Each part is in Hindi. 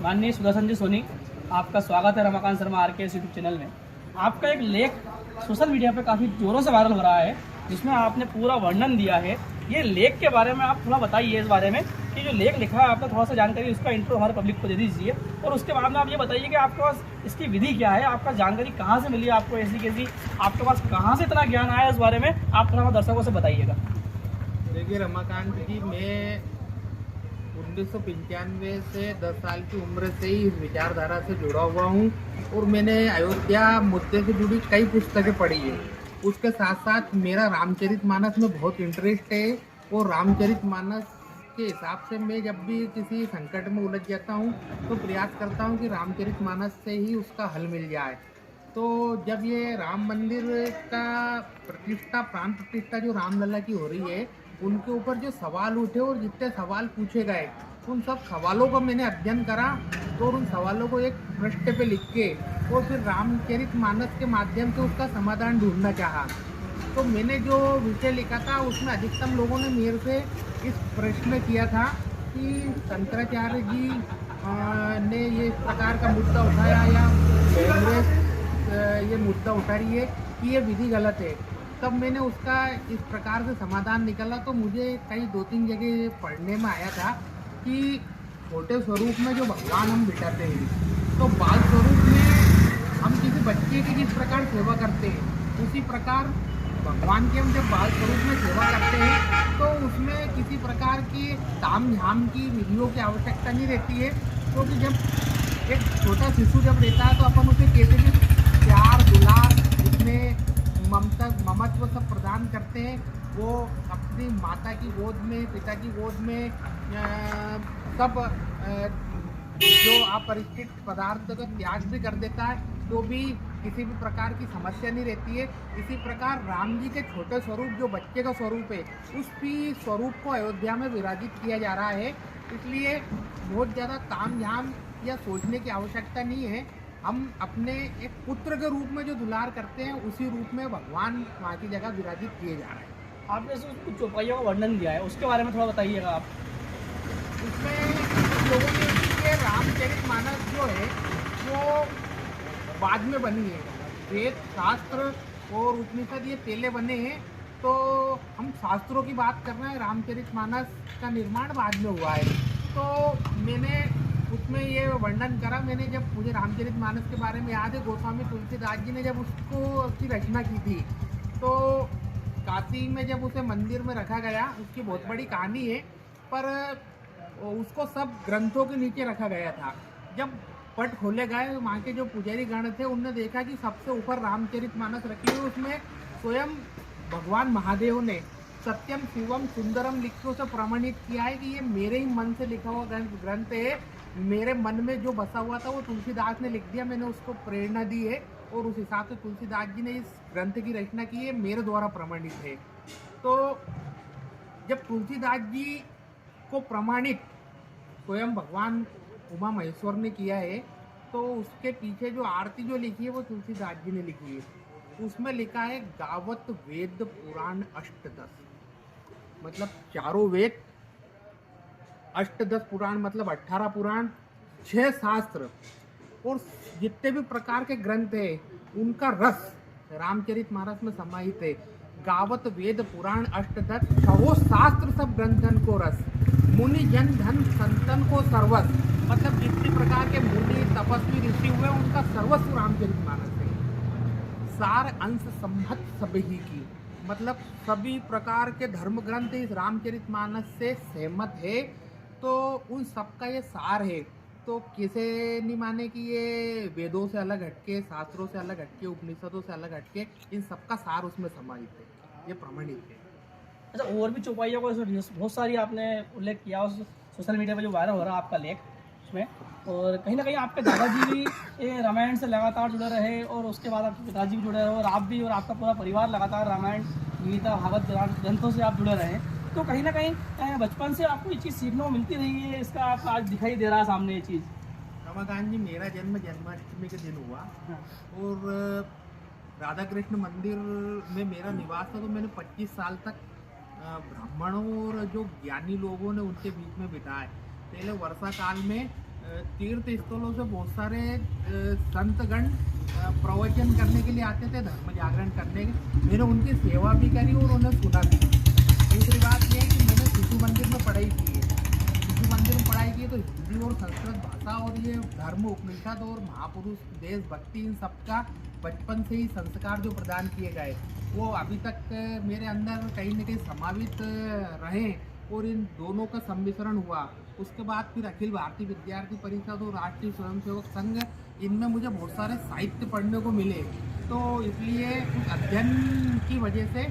माननीय सुदर्शन जी सोनी, आपका स्वागत है Ramakant Sharma RKS YouTube channel में। आपका एक लेख सोशल मीडिया पे काफ़ी ज़ोरों से वायरल हो रहा है, जिसमें आपने पूरा वर्णन दिया है। ये लेख के बारे में आप थोड़ा बताइए, इस बारे में कि जो लेख लिखा है आपने, थोड़ा सा जानकारी उसका इंट्रो हमारे पब्लिक को दे दीजिए। और उसके बाद में आप ये बताइए कि आपके पास इसकी विधि क्या है, आपका जानकारी कहाँ से मिली आपको, ऐसी कैसी आपके पास कहाँ से इतना ज्ञान आया, इस बारे में आप थोड़ा दर्शकों से बताइएगा। देखिए रमाकांत जी, मैं 1995 से 10 साल की उम्र से ही इस विचारधारा से जुड़ा हुआ हूँ और मैंने अयोध्या मुद्दे से जुड़ी कई पुस्तकें पढ़ी है। उसके साथ साथ मेरा रामचरितमानस में बहुत इंटरेस्ट है और रामचरितमानस के हिसाब से मैं जब भी किसी संकट में उलझ जाता हूँ तो प्रयास करता हूँ कि रामचरितमानस से ही उसका हल मिल जाए। तो जब ये राम मंदिर का प्रतिष्ठा, प्राण प्रतिष्ठा जो रामलला की हो रही है, उनके ऊपर जो सवाल उठे और जितने सवाल पूछे गए, उन सब सवालों का मैंने अध्ययन करा और उन सवालों को एक पृष्ठ पे लिख के और फिर रामचरितमानस के माध्यम से उसका समाधान ढूंढना चाहा। तो मैंने जो विषय लिखा था उसमें अधिकतम लोगों ने मेरे से इस प्रश्न किया था कि शंकराचार्य जी ने ये इस प्रकार का मुद्दा उठाया या कांग्रेस ये मुद्दा उठा रही है कि ये विधि गलत है। तब मैंने उसका इस प्रकार से समाधान निकाला। तो मुझे कई 2-3 जगह पढ़ने में आया था कि छोटे स्वरूप में जो भगवान हम बिठाते हैं, तो बाल स्वरूप में हम किसी बच्चे की जिस प्रकार सेवा करते हैं, उसी प्रकार भगवान की हम जब बाल स्वरूप में सेवा करते हैं तो उसमें किसी प्रकार की ताम झाम की विधियों की आवश्यकता नहीं रहती है। क्योंकि जब एक छोटा शिशु जब रहता है तो अपन उसे कैसे भी प्यार दुलार उसमें ममत्व सब प्रदान करते हैं। वो अपनी माता की गोद में, पिता की गोद में सब जो अपरिचित पदार्थ का त्याग भी कर देता है, तो भी किसी भी प्रकार की समस्या नहीं रहती है। इसी प्रकार राम जी के छोटे स्वरूप जो बच्चे का स्वरूप है, उस भी स्वरूप को अयोध्या में विराजित किया जा रहा है। इसलिए बहुत ज़्यादा ताम झाम या सोचने की आवश्यकता नहीं है। हम अपने एक पुत्र के रूप में जो दुलार करते हैं, उसी रूप में भगवान वहाँ की जगह विराजित किए जा रहे हैं। आपने कुछ चौपाइयों का वर्णन दिया है, उसके बारे में थोड़ा बताइएगा आप। उसमें लोगों ने इसके रामचरितमानस जो है वो बाद में बनी है। वेद शास्त्र और उपनिषद ये पहले बने हैं, तो हम शास्त्रों की बात कर रहे हैं। रामचरितमानस का निर्माण बाद में हुआ है। तो मैंने उसमें ये वर्णन करा। मैंने जब मुझे रामचरितमानस के बारे में याद है, गोस्वामी तुलसीदास जी ने जब उसकी रचना की थी, तो काशी में जब उसे मंदिर में रखा गया, उसकी बहुत बड़ी कहानी है, पर उसको सब ग्रंथों के नीचे रखा गया था। जब पट खोले गए, वहाँ के जो पुजारी गण थे उनने देखा कि सबसे ऊपर रामचरितमानस रखी हुई, उसमें स्वयं भगवान महादेव ने सत्यम शिवम सुंदरम लिख के उसे प्रमाणित किया है कि ये मेरे ही मन से लिखा हुआ ग्रंथ है। मेरे मन में जो बसा हुआ था वो तुलसीदास ने लिख दिया, मैंने उसको प्रेरणा दी है और उस हिसाब से तुलसीदास जी ने इस ग्रंथ की रचना की है, मेरे द्वारा प्रमाणित है। तो जब तुलसीदास जी को प्रमाणित स्वयं भगवान उमा महेश्वर ने किया है, तो उसके पीछे जो आरती जो लिखी है वो तुलसीदास जी ने लिखी है। उसमें लिखा है गावत वेद पुराण अष्टदश, मतलब चारों वेद, अष्टदश पुराण मतलब 18 पुराण, 6 शास्त्र और जितने भी प्रकार के ग्रंथ है उनका रस रामचरितमानस में समाहित है। गावत वेद पुराण अष्टदश, छहो शास्त्र सब ग्रंथन को रस, मुनि जन धन संतन को सर्वस्व, मतलब जितने प्रकार के मुनि तपस्वी ऋषि हुए उनका सर्वस्व रामचरितमानस है। सार अंश संभत सभी की, मतलब सभी प्रकार के धर्म ग्रंथ इस रामचरितमानस से सहमत है। तो उन सबका ये सार है। तो किसे नहीं माने कि ये वेदों से अलग हटके, शास्त्रों से अलग हटके, उपनिषदों से अलग हटके, इन सबका सार उसमें समाहित है, ये प्रमाणित है। अच्छा, और भी चौपाइयों को बहुत सारी आपने उल्लेख किया उस सोशल मीडिया पर जो वायरल हो रहा है आपका लेख उसमें। और कहीं ना कहीं आपके दादाजी भी ये रामायण से लगातार जुड़े रहे, और उसके बाद आपके पिताजी भी जुड़े रहे, और आप भी और आपका पूरा परिवार लगातार रामायण, गीता, भागवत ग्रंथों से आप जुड़े रहे। तो कहीं ना कहीं बचपन से आपको ये चीज़ सीखने को मिलती रही है, इसका आपको आज दिखाई दे रहा है सामने ये चीज़। रमाकांत जी, मेरा जन्म जन्माष्टमी के दिन हुआ। हाँ। और राधा कृष्ण मंदिर में मेरा निवास था। तो मैंने 25 साल तक ब्राह्मणों और जो ज्ञानी लोगों ने उनके बीच में बिताए। पहले वर्षा काल में तीर्थ स्थलों से बहुत सारे संतगण प्रवचन करने के लिए आते थे, धर्म जागरण करने के। मैंने उनकी सेवा भी करी और उन्हें सुना भी। दूसरी बात यह है कि मैंने शिशु मंदिर में पढ़ाई की है। शिशु मंदिर में पढ़ाई की तो हिंदी और संस्कृत भाषा और ये धर्म उपनिषद और महापुरुष देशभक्ति इन सबका बचपन से ही संस्कार जो प्रदान किए गए वो अभी तक मेरे अंदर कहीं न कहीं समावित रहे और इन दोनों का सम्मिश्रण हुआ। उसके बाद फिर अखिल भारतीय विद्यार्थी परिषद और राष्ट्रीय स्वयंसेवक संघ, इनमें मुझे बहुत सारे साहित्य पढ़ने को मिले। तो इसलिए उस अध्ययन की वजह से,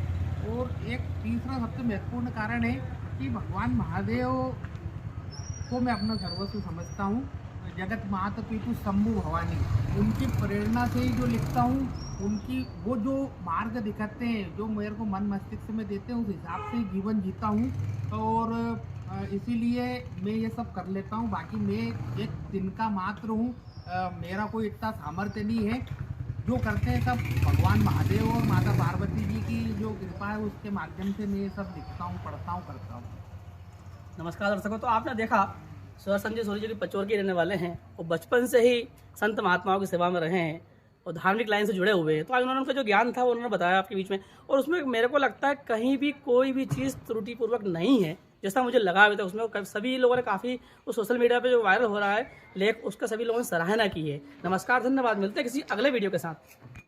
और एक तीसरा सबसे महत्वपूर्ण कारण है कि भगवान महादेव को मैं अपना सर्वस्व समझता हूँ। जगत माता पितु शंभु भवानी, उनकी प्रेरणा से ही जो लिखता हूँ, उनकी वो जो मार्ग दिखाते हैं, जो मेरे को मन मस्तिष्क में देते हैं, उस हिसाब से जीवन जीता हूँ। और इसीलिए मैं ये सब कर लेता हूँ। बाकी मैं एक तिनका मात्र हूँ, मेरा कोई इतना सामर्थ्य नहीं है। जो करते हैं सब भगवान महादेव और माता पार्वती जी की जो कृपा है, उसके माध्यम से मैं ये सब लिखता हूँ, पढ़ता हूँ, करता हूँ। नमस्कार दर्शकों, तो आपने देखा सर संजय सूरी जी के पचौर के रहने वाले हैं और बचपन से ही संत महात्माओं की सेवा में रहे हैं और धार्मिक लाइन से जुड़े हुए हैं। तो आज उन्होंने उनका जो ज्ञान था वो उन्होंने बताया आपके बीच में, और उसमें मेरे को लगता है कहीं भी कोई भी चीज़ त्रुटिपूर्वक नहीं है, जैसा मुझे लगा अभी तक। उसमें सभी लोगों ने काफ़ी वो सोशल मीडिया पे जो वायरल हो रहा है लेख, उसका सभी लोगों ने सराहना की है। नमस्कार, धन्यवाद, मिलते हैं किसी अगले वीडियो के साथ।